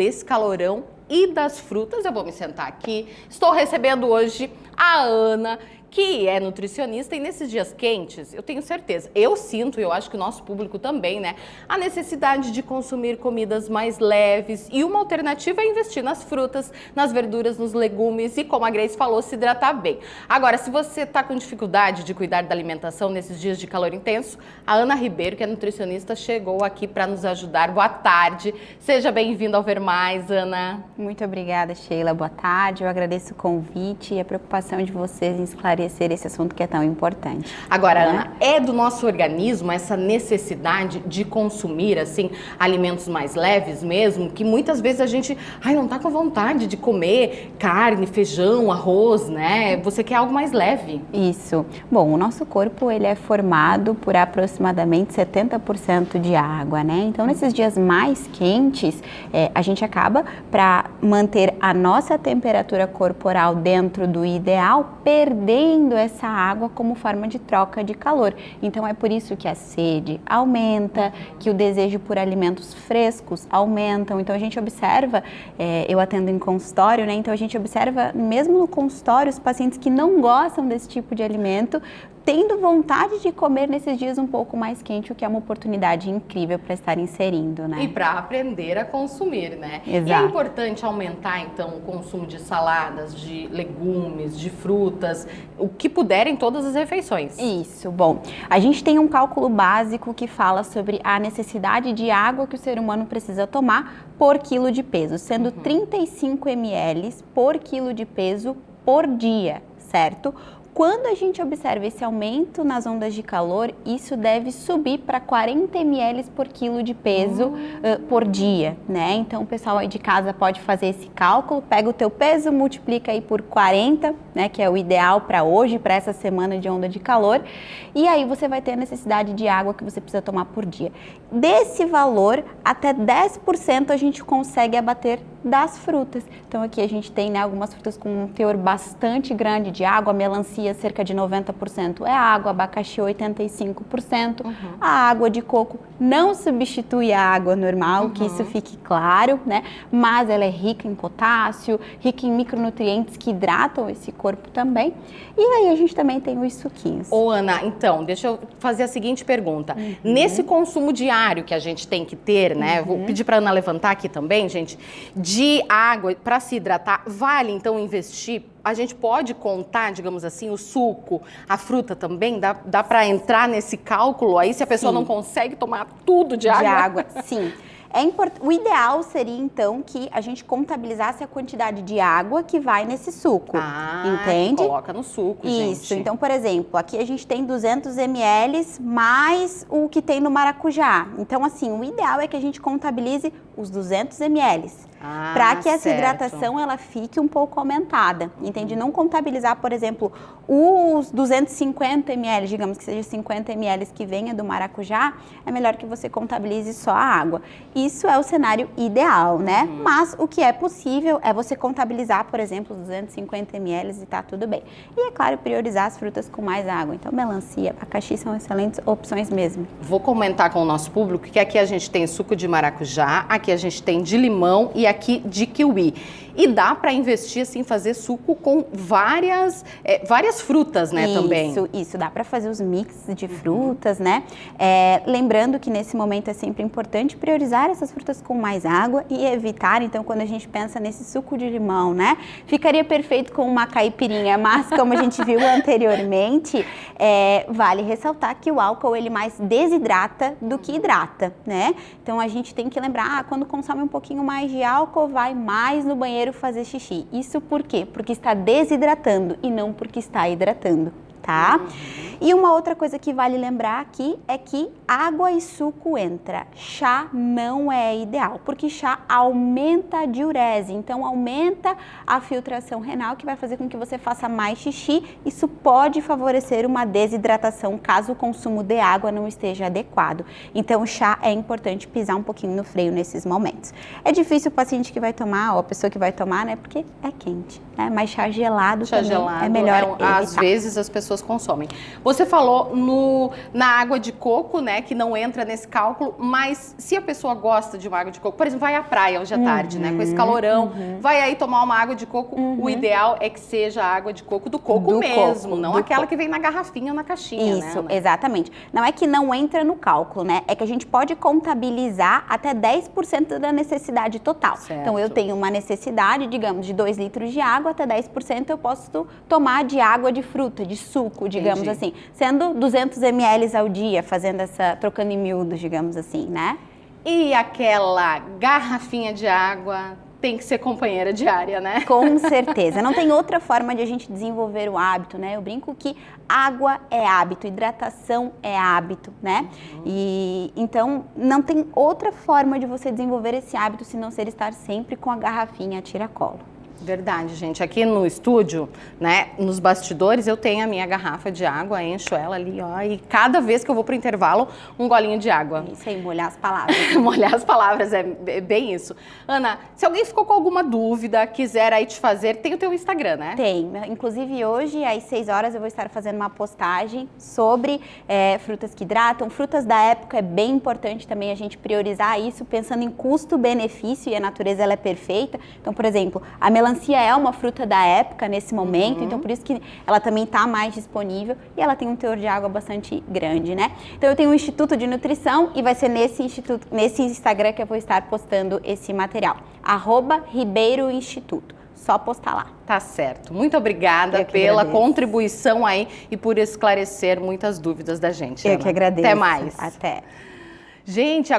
desse calorão e das frutas. Eu vou me sentar aqui. Estou recebendo hoje a Ana, que é nutricionista, e nesses dias quentes, eu tenho certeza, eu sinto, e eu acho que o nosso público também, né, a necessidade de consumir comidas mais leves, e uma alternativa é investir nas frutas, nas verduras, nos legumes e, como a Grace falou, se hidratar bem. Agora, se você está com dificuldade de cuidar da alimentação nesses dias de calor intenso, a Ana Ribeiro, que é nutricionista, chegou aqui para nos ajudar. Boa tarde, seja bem-vinda ao Ver Mais, Ana. Muito obrigada, Sheila. Boa tarde, eu agradeço o convite e a preocupação de vocês em esclarecer esse assunto que é tão importante. Agora, Ana, é do nosso organismo essa necessidade de consumir, assim, alimentos mais leves mesmo, que muitas vezes a gente, não tá com vontade de comer carne, feijão, arroz, né? Você quer algo mais leve. Isso. Bom, o nosso corpo, ele é formado por aproximadamente 70% de água, né? Então, nesses dias mais quentes, a gente acaba, para manter a nossa temperatura corporal dentro do ideal, perdendo essa água como forma de troca de calor. Então é por isso que a sede aumenta, que o desejo por alimentos frescos aumentam. Então a gente observa, eu atendo em consultório, né? Então a gente observa mesmo no consultório os pacientes que não gostam desse tipo de alimento tendo vontade de comer nesses dias um pouco mais quente, o que é uma oportunidade incrível para estar inserindo, né? E para aprender a consumir, né? Exato. E é importante aumentar, então, o consumo de saladas, de legumes, de frutas, o que puder em todas as refeições. Isso, bom, a gente tem um cálculo básico que fala sobre a necessidade de água que o ser humano precisa tomar por quilo de peso, sendo 35 ml por quilo de peso por dia, certo? Quando a gente observa esse aumento nas ondas de calor, isso deve subir para 40 ml por quilo de peso por dia, né? Então o pessoal aí de casa pode fazer esse cálculo, pega o teu peso, multiplica aí por 40, né? Que é o ideal para hoje, para essa semana de onda de calor, e aí você vai ter a necessidade de água que você precisa tomar por dia. Desse valor, até 10% a gente consegue abater das frutas. Então aqui a gente tem, né, algumas frutas com um teor bastante grande de água, melancia cerca de 90% é água, abacaxi 85%, a água de coco não substitui a água normal, que isso fique claro, né, mas ela é rica em potássio, rica em micronutrientes que hidratam esse corpo também, e aí a gente também tem os suquinhos. Ô Ana, então, deixa eu fazer a seguinte pergunta, nesse consumo diário que a gente tem que ter, né, vou pedir para Ana levantar aqui também, gente, de água para se hidratar, vale então investir? A gente pode contar, digamos assim, o suco, a fruta também? Dá para entrar nesse cálculo aí se a pessoa não consegue tomar tudo de água? Sim. O ideal seria, então, que a gente contabilizasse a quantidade de água que vai nesse suco, entende? Coloca no suco, gente. Isso, então, por exemplo, aqui a gente tem 200 ml mais o que tem no maracujá. Então, assim, o ideal é que a gente contabilize os 200 ml. Para que essa hidratação ela fique um pouco aumentada, entende? Não contabilizar, por exemplo, os 250 ml, digamos que seja 50 ml que venha do maracujá, é melhor que você contabilize só a água. Isso é o cenário ideal, né? Mas o que é possível é você contabilizar, por exemplo, 250 ml e tá tudo bem. E é claro, priorizar as frutas com mais água. Então, melancia, abacaxi são excelentes opções mesmo. Vou comentar com o nosso público que aqui a gente tem suco de maracujá, aqui a gente tem de limão e aqui de kiwi. E dá para investir, assim, fazer suco com várias frutas, né, também. Isso, dá para fazer os mix de frutas, né? Lembrando que nesse momento é sempre importante priorizar essas frutas com mais água e evitar, então, quando a gente pensa nesse suco de limão, né? Ficaria perfeito com uma caipirinha, mas como a gente viu anteriormente, vale ressaltar que o álcool, ele mais desidrata do que hidrata, né? Então, a gente tem que lembrar, quando consome um pouquinho mais de álcool, vai mais no banheiro fazer xixi. Isso por quê? Porque está desidratando e não porque está hidratando, tá? E uma outra coisa que vale lembrar aqui é que água e suco entra. Chá não é ideal, porque chá aumenta a diurese, então aumenta a filtração renal, que vai fazer com que você faça mais xixi. Isso pode favorecer uma desidratação caso o consumo de água não esteja adequado. Então, o chá é importante pisar um pouquinho no freio nesses momentos. É difícil o paciente que vai tomar, ou a pessoa que vai tomar, né, porque é quente, né? Mas chá gelado também é melhor evitar. Às vezes as pessoas consomem. Você falou na água de coco, né, que não entra nesse cálculo, mas se a pessoa gosta de uma água de coco, por exemplo, vai à praia hoje à tarde, né, com esse calorão, vai aí tomar uma água de coco, o ideal é que seja a água de coco do coco mesmo, não aquela que vem na garrafinha ou na caixinha, Isso, né? exatamente. Não é que não entra no cálculo, né? É que a gente pode contabilizar até 10% da necessidade total. Certo. Então, eu tenho uma necessidade, digamos, de 2 litros de água, até 10% eu posso tomar de água de fruta, de suco, digamos assim. Sendo 200 ml ao dia, trocando em miúdos, digamos assim, né? E aquela garrafinha de água tem que ser companheira diária, né? Com certeza. Não tem outra forma de a gente desenvolver o hábito, né? Eu brinco que água é hábito, hidratação é hábito, né? E então não tem outra forma de você desenvolver esse hábito se não ser estar sempre com a garrafinha a tiracolo. Verdade, gente. Aqui no estúdio, né, nos bastidores, eu tenho a minha garrafa de água, encho ela ali, ó, e cada vez que eu vou pro intervalo, um golinho de água. Isso aí, molhar as palavras. Molhar as palavras, é bem isso. Ana, se alguém ficou com alguma dúvida, quiser aí te fazer, tem o teu Instagram, né? Tem. Inclusive, hoje, às 6 horas, eu vou estar fazendo uma postagem sobre frutas que hidratam. Frutas da época, é bem importante também a gente priorizar isso, pensando em custo-benefício, e a natureza, ela é perfeita. Então, por exemplo, a melancia é uma fruta da época nesse momento, então por isso que ela também está mais disponível e ela tem um teor de água bastante grande, né? Então eu tenho um Instituto de Nutrição e vai ser nesse Instagram que eu vou estar postando esse material, @RibeiroInstituto. Só postar lá. Tá certo. Muito obrigada pela contribuição aí e por esclarecer muitas dúvidas da gente. Eu que agradeço. Até mais. Até. Gente, agora